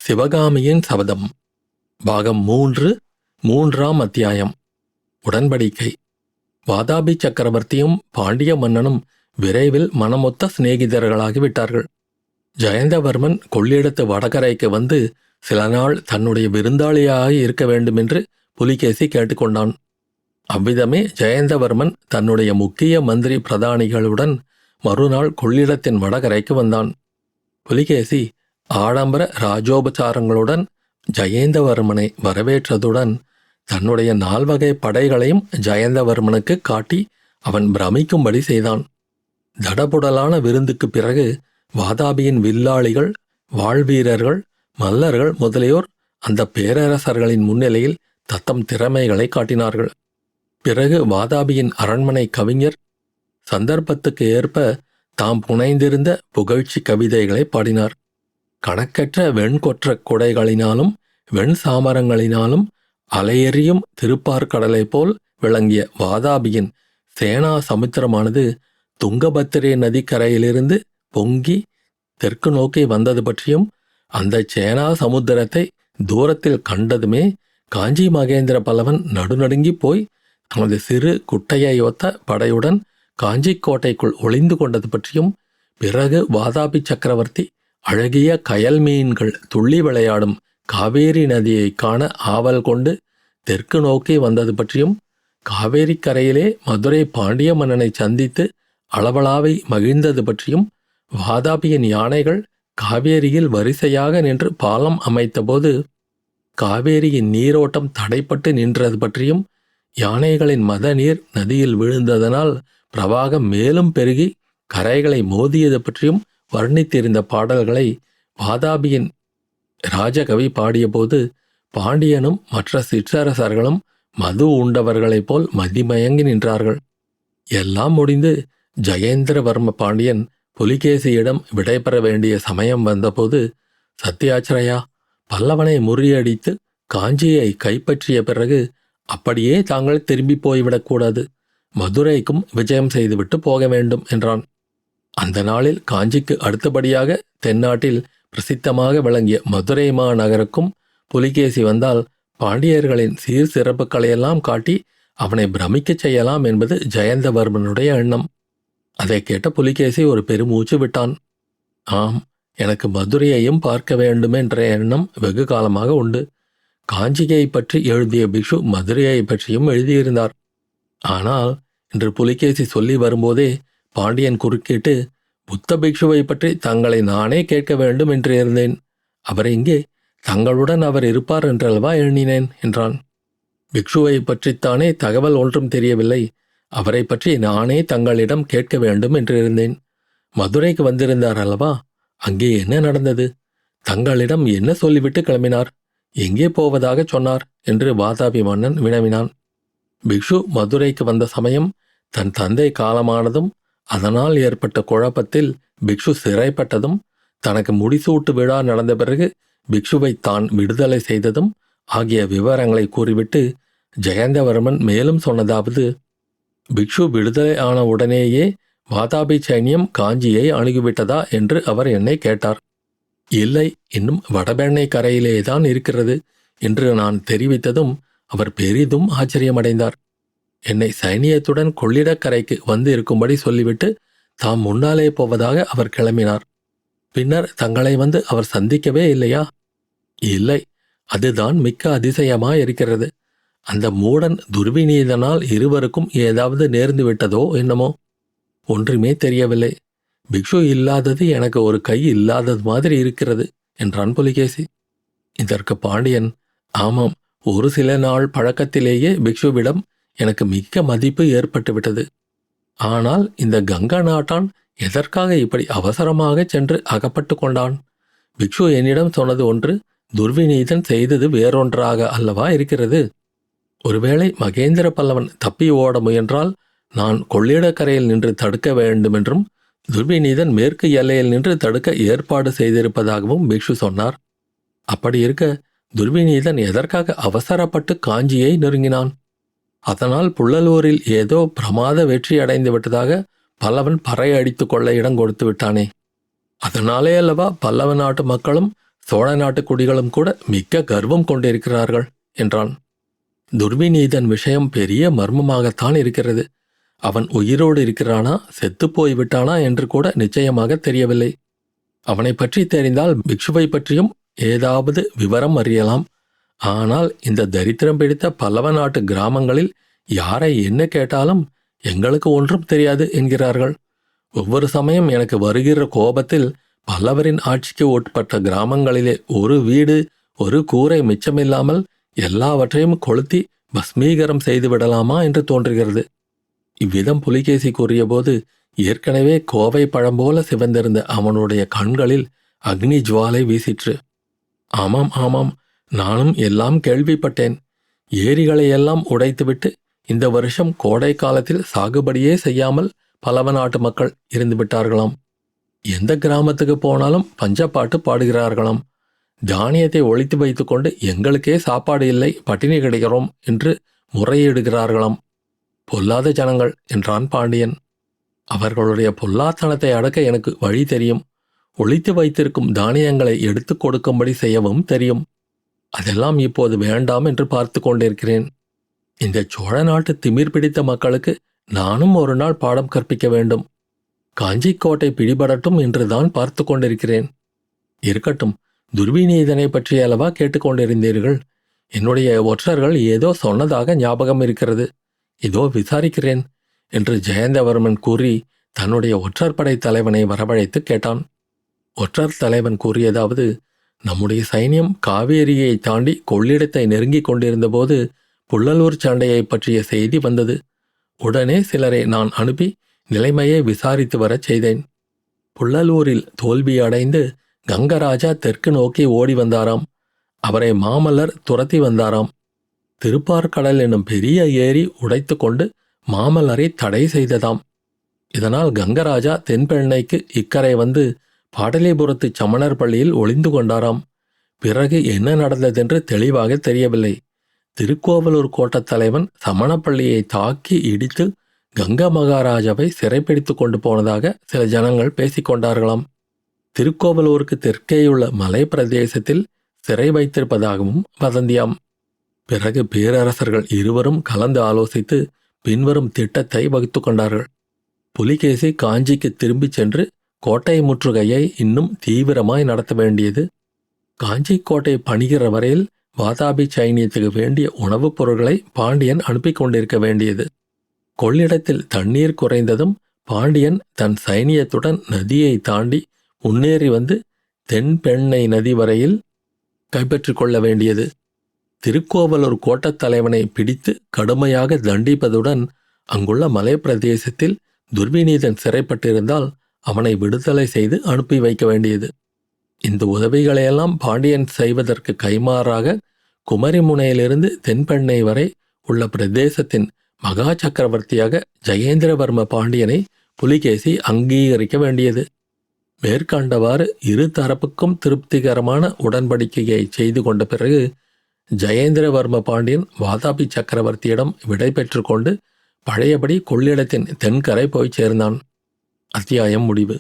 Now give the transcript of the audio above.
சிவகாமியின் சபதம் பாகம் 3 மூன்றாம் அத்தியாயம். உடன்படிக்கை. வாதாபி சக்கரவர்த்தியும் பாண்டிய மன்னனும் விரைவில் மனமொத்த சிநேகிதர்களாகிவிட்டார்கள். ஜெயந்தவர்மன் கொள்ளிடத்து வடகரைக்கு வந்து சில நாள் தன்னுடைய விருந்தாளியாக இருக்க வேண்டுமென்று புலிகேசி கேட்டுக்கொண்டான். அவ்விதமே ஜெயந்தவர்மன் தன்னுடைய முக்கிய மந்திரி பிரதானிகளுடன் மறுநாள் கொள்ளிடத்தின் வடகரைக்கு வந்தான். புலிகேசி ஆடம்பர ராஜோபசாரங்களுடன் ஜெயந்தவர்மனை வரவேற்றதுடன் தன்னுடைய 4 வகை படைகளையும் ஜெயந்தவர்மனுக்கு காட்டி அவன் பிரமிக்கும்படி செய்தான். தடபுடலான விருந்துக்கு பிறகு வாதாபியின் வில்லாளிகள், வாழ்வீரர்கள், மல்லர்கள் முதலியோர் அந்த பேரரசர்களின் முன்னிலையில் தத்தம் திறமைகளை காட்டினார்கள். பிறகு வாதாபியின் அரண்மனை கவிஞர் சந்தர்ப்பத்துக்கு ஏற்ப தாம் புனைந்திருந்த புகழ்ச்சி கவிதைகளை பாடினார். கணக்கற்ற வெண்கொற்ற குடைகளினாலும் வெண் சாமரங்களினாலும் அலையெறியும் திருப்பார்கடலை போல் விளங்கிய வாதாபியின் சேனா சமுத்திரமானது துங்கபத்திரை நதிக்கரையிலிருந்து பொங்கி தெற்கு நோக்கி வந்தது பற்றியும், அந்த சேனா சமுத்திரத்தை தூரத்தில் கண்டதுமே காஞ்சி மகேந்திர பல்லவன் நடுநடுங்கி போய் தனது சிறு குட்டையொத்த படையுடன் காஞ்சிக்கோட்டைக்குள் ஒளிந்து கொண்டது பற்றியும், பிறகு வாதாபி சக்கரவர்த்தி அழகிய கயல் மீன்கள் துள்ளி விளையாடும் காவேரி நதியை காண ஆவல் கொண்டு தெற்கு நோக்கி வந்தது பற்றியும், காவேரி கரையிலே மதுரை பாண்டிய மன்னனை சந்தித்து அளவளாவை மகிழ்ந்தது பற்றியும், வாதாபியின் யானைகள் காவேரியில் வரிசையாக நின்று பாலம் அமைத்தபோது காவேரியின் நீரோட்டம் தடைப்பட்டு நின்றது பற்றியும், யானைகளின் மத நீர் நதியில் விழுந்ததனால் பிரவாகம் மேலும் பெருகி கரைகளை மோதியது பற்றியும் வர்ணித்திருந்த பாடல்களை வாதாபியின் ராஜகவி பாடியபோது பாண்டியனும் மற்ற சிற்றரசர்களும் மது உண்டவர்களைப் போல் மதிமயங்கி நின்றார்கள். எல்லாம் முடிந்து ஜெயேந்திரவர்ம பாண்டியன் புலிகேசியிடம் விடைபெற வேண்டிய சமயம் வந்தபோது, சத்யாச்சிரயா, பல்லவனை முறியடித்து காஞ்சியை கைப்பற்றிய பிறகு அப்படியே தாங்கள் திரும்பி போய்விடக்கூடாது, மதுரைக்கும் விஜயம் செய்துவிட்டு போக வேண்டும் என்றான். அந்த நாளில் காஞ்சிக்கு அடுத்தபடியாக தென்னாட்டில் பிரசித்தமாக விளங்கிய மதுரை மாநகருக்கும் புலிகேசி வந்தால் பாண்டியர்களின் சீர் சிறப்புகளையெல்லாம் காட்டி அவனை பிரமிக்கச் செய்யலாம் என்பது ஜெயந்தவர்மனுடைய எண்ணம். அதை கேட்ட புலிகேசி ஒரு பெருமூச்சு விட்டான். ஆம், எனக்கு மதுரையையும் பார்க்க வேண்டுமென்ற எண்ணம் வெகு காலமாக உண்டு. காஞ்சியை பற்றி எழுதிய பிக்ஷு மதுரையை பற்றியும் எழுதியிருந்தார். ஆனால் இன்று புலிகேசி சொல்லி வரும்போதே பாண்டியன் குறுக்கிட்டு, புத்த பிக்ஷுவை பற்றி தங்களை நானே கேட்க வேண்டும் என்று இருந்தேன். அவர் இங்கே, தங்களுடன் அவர் இருப்பார் என்றல்வா எண்ணினேன் என்றான். பிக்ஷுவை பற்றித்தானே தகவல் ஒன்றும் தெரியவில்லை. அவரை பற்றி நானே தங்களிடம் கேட்க வேண்டும் என்று இருந்தேன். மதுரைக்கு வந்திருந்தார் அல்லவா? அங்கே என்ன நடந்தது? தங்களிடம் என்ன சொல்லிவிட்டு கிளம்பினார்? எங்கே போவதாக சொன்னார் என்று வாதாபி மன்னன் வினவினான். பிக்ஷு மதுரைக்கு வந்த சமயம் தன் தந்தை காலமானதும், அதனால் ஏற்பட்ட குழப்பத்தில் பிக்ஷு சிறைப்பட்டதும், தனக்கு முடிசூட்டு விழா நடந்த பிறகு பிக்ஷுவை தான் விடுதலை செய்ததும் ஆகிய விவரங்களை கூறிவிட்டு ஜெயந்தவர்மன் மேலும் சொன்னதாவது: பிக்ஷு விடுதலை ஆன உடனேயே வாதாபி சைன்யம் காஞ்சியை அணுகிவிட்டதா என்று அவர் என்னை கேட்டார். இல்லை, இன்னும் வடபெண்ணை கரையிலேதான் இருக்கிறது என்று நான் தெரிவித்ததும் அவர் பெரிதும் ஆச்சரியமடைந்தார். என்னை சைனியத்துடன் கொள்ளிடக்கரைக்கு வந்து இருக்கும்படி சொல்லிவிட்டு தாம் முன்னாலே போவதாக அவர் கிளம்பினார். பின்னர் தங்களை வந்து அவர் சந்திக்கவே இல்லையா? இல்லை, அதுதான் மிக்க அதிசயமாயிருக்கிறது. அந்த மூடன் துர்விநீதனால் இருவருக்கும் ஏதாவது நேர்ந்து விட்டதோ என்னமோ? ஒன்றுமே தெரியவில்லை. பிக்ஷு இல்லாதது எனக்கு ஒரு கை இல்லாதது மாதிரி இருக்கிறது என்றான் புலிகேசி. இதற்கு பாண்டியன், ஆமாம், ஒரு சில நாள் பழக்கத்திலேயே பிக்ஷுவிடம் எனக்கு மிக்க மதிப்பு ஏற்பட்டுவிட்டது. ஆனால் இந்த கங்கா நாட்டான் எதற்காக இப்படி அவசரமாக சென்று அகப்பட்டு கொண்டான்? பிக்ஷு என்னிடம் சொன்னது ஒன்று, துர்விநீதன் செய்தது வேறொன்றாக அல்லவா இருக்கிறது. ஒருவேளை மகேந்திர பல்லவன் தப்பி ஓட முயன்றால் நான் கொள்ளிடக்கரையில் நின்று தடுக்க வேண்டுமென்றும், துர்விநீதன் மேற்கு எல்லையில் நின்று தடுக்க ஏற்பாடு செய்திருப்பதாகவும் பிக்ஷு சொன்னார். அப்படி இருக்க துர்விநீதன் எதற்காக அவசரப்பட்டு காஞ்சியை நெருங்கினான்? அதனால் புள்ளலூரில் ஏதோ பிரமாத வெற்றி அடைந்து விட்டதாக பல்லவன் பறை அடித்து கொள்ள இடம் கொடுத்து விட்டானே. அதனாலே அல்லவா பல்லவ நாட்டு மக்களும் சோழ நாட்டு குடிகளும் கூட மிக்க கர்வம் கொண்டிருக்கிறார்கள் என்றான். துர்விநீதன் விஷயம் பெரிய மர்மமாகத்தான் இருக்கிறது. அவன் உயிரோடு இருக்கிறானா செத்துப்போய் விட்டானா என்று கூட நிச்சயமாக தெரியவில்லை. அவனை பற்றி தெரிந்தால் பிக்ஷுவை பற்றியும் ஏதாவது விவரம் அறியலாம். ஆனால் இந்த தரித்திரம் பிடித்த பல்லவ நாட்டு கிராமங்களில் யாரை என்ன கேட்டாலும் எங்களுக்கு ஒன்றும் தெரியாது என்கிறார்கள். ஒவ்வொரு சமயம் எனக்கு வருகிற கோபத்தில் பல்லவரின் ஆட்சிக்கு உட்பட்ட கிராமங்களிலே ஒரு வீடு ஒரு கூரை மிச்சமில்லாமல் எல்லாவற்றையும் கொளுத்தி பஸ்மீகரம் செய்து விடலாமா என்று தோன்றுகிறது. இவ்விதம் புலிகேசி கூறியபோது ஏற்கனவே கோவை பழம் போல சிவந்திருந்த அவனுடைய கண்களில் அக்னி ஜுவாலை வீசிற்று. ஆமாம் ஆமாம், நானும் எல்லாம் கேள்விப்பட்டேன். ஏரிகளையெல்லாம் உடைத்துவிட்டு இந்த வருஷம் கோடை காலத்தில் சாகுபடியே செய்யாமல் பல்லவ நாட்டு மக்கள் இருந்து விட்டார்களாம். எந்த கிராமத்துக்கு போனாலும் பஞ்சப்பாட்டு பாடுகிறார்களாம். தானியத்தை ஒழித்து வைத்துக்கொண்டு எங்களுக்கே சாப்பாடு இல்லை, பட்டினி கிடைக்கிறோம் என்று முறையிடுகிறார்களாம். பொல்லாத ஜனங்கள் என்றான் பாண்டியன். அவர்களுடைய பொல்லாத்தனத்தை அடக்க எனக்கு வழி தெரியும். ஒழித்து வைத்திருக்கும் தானியங்களை எடுத்து கொடுக்கும்படி செய்யவும் தெரியும். அதெல்லாம் இப்போது வேண்டாம் என்று பார்த்து கொண்டிருக்கிறேன். இந்த சோழ நாட்டு திமிர் பிடித்த மக்களுக்கு நானும் ஒரு நாள் பாடம் கற்பிக்க வேண்டும். காஞ்சிக்கோட்டை பிடிபடட்டும் என்றுதான் பார்த்து கொண்டிருக்கிறேன். இருக்கட்டும், துர்விநீதனை பற்றியல்லவா கேட்டுக்கொண்டிருந்தீர்கள். என்னுடைய ஒற்றர்கள் ஏதோ சொன்னதாக ஞாபகம் இருக்கிறது. இதோ விசாரிக்கிறேன் என்று ஜெயந்தவர்மன் கூறி தன்னுடைய ஒற்றர் படை தலைவனை வரவழைத்து கேட்டான். ஒற்றர் தலைவன் கூறியதாவது: நம்முடைய சைன்யம் காவேரியை தாண்டி கொள்ளிடத்தை நெருங்கிக் கொண்டிருந்தபோது புள்ளலூர் சண்டையை பற்றிய செய்தி வந்தது. உடனே சிலரை நான் அனுப்பி நிலைமையை விசாரித்து வரச் செய்தேன். புள்ளலூரில் தோல்வியடைந்து கங்கராஜா தெற்கு நோக்கி ஓடி வந்தாராம். அவரை மாமல்லர் துரத்தி வந்தாராம். திருப்பார்கடல் என்னும் பெரிய ஏரி உடைத்து கொண்டு மாமல்லரை தடை செய்ததாம். இதனால் கங்கராஜா தென்பெண்ணைக்கு இக்கரை வந்து பாடலிபுரத்து சமணர் பள்ளியில் ஒளிந்து கொண்டாராம். பிறகு என்ன நடந்ததென்று தெளிவாக தெரியவில்லை. திருக்கோவலூர் கோட்டத் தலைவன் சமணப்பள்ளியை தாக்கி இடித்து கங்கா மகாராஜாவை சிறைப்பிடித்து கொண்டு போனதாக சில ஜனங்கள் பேசிக்கொண்டார்களாம். திருக்கோவலூருக்கு தெற்கேயுள்ள மலை பிரதேசத்தில் சிறை வைத்திருப்பதாகவும் வதந்தியாம். பிறகு பேரரசர்கள் இருவரும் கலந்து ஆலோசித்து பின்வரும் திட்டத்தை வகுத்து கொண்டார்கள். புலிகேசி காஞ்சிக்கு திரும்பிச் சென்று கோட்டை முற்றுகையை இன்னும் தீவிரமாய் நடத்த வேண்டியது. காஞ்சி கோட்டை பணிகிற வரையில் வாதாபி சைனியத்துக்கு வேண்டிய உணவுப் பொருட்களை பாண்டியன் அனுப்பி கொண்டிருக்க வேண்டியது. கொள்ளிடத்தில் தண்ணீர் குறைந்ததும் பாண்டியன் தன் சைனியத்துடன் நதியை தாண்டி முன்னேறி வந்து தென்பெண்ணை நதி வரையில் கைப்பற்றிக் கொள்ள வேண்டியது. திருக்கோவலூர் கோட்டத் தலைவனை பிடித்து கடுமையாக தண்டிப்பதுடன் அங்குள்ள மலை பிரதேசத்தில் துர்விநீதன் சிறைப்பட்டிருந்தால் அவனை விடுதலை செய்து அனுப்பி வைக்க வேண்டியது. இந்த உதவிகளையெல்லாம் பாண்டியன் செய்வதற்கு கைமாறாக குமரிமுனையிலிருந்து தென்பெண்ணை வரை உள்ள பிரதேசத்தின் மகா சக்கரவர்த்தியாக ஜெயேந்திரவர்ம பாண்டியனை புலிகேசி அங்கீகரிக்க வேண்டியது. மேற்கண்டவாறு இரு தரப்புக்கும் திருப்திகரமான உடன்படிக்கையை செய்து கொண்ட பிறகு ஜெயேந்திரவர்ம பாண்டியன் வாதாபி சக்கரவர்த்தியிடம் விடை பெற்று கொண்டு பழையபடி கொள்ளிடத்தின் தென்கரை போய் சேர்ந்தான். அத்தியாயம் முடிவு.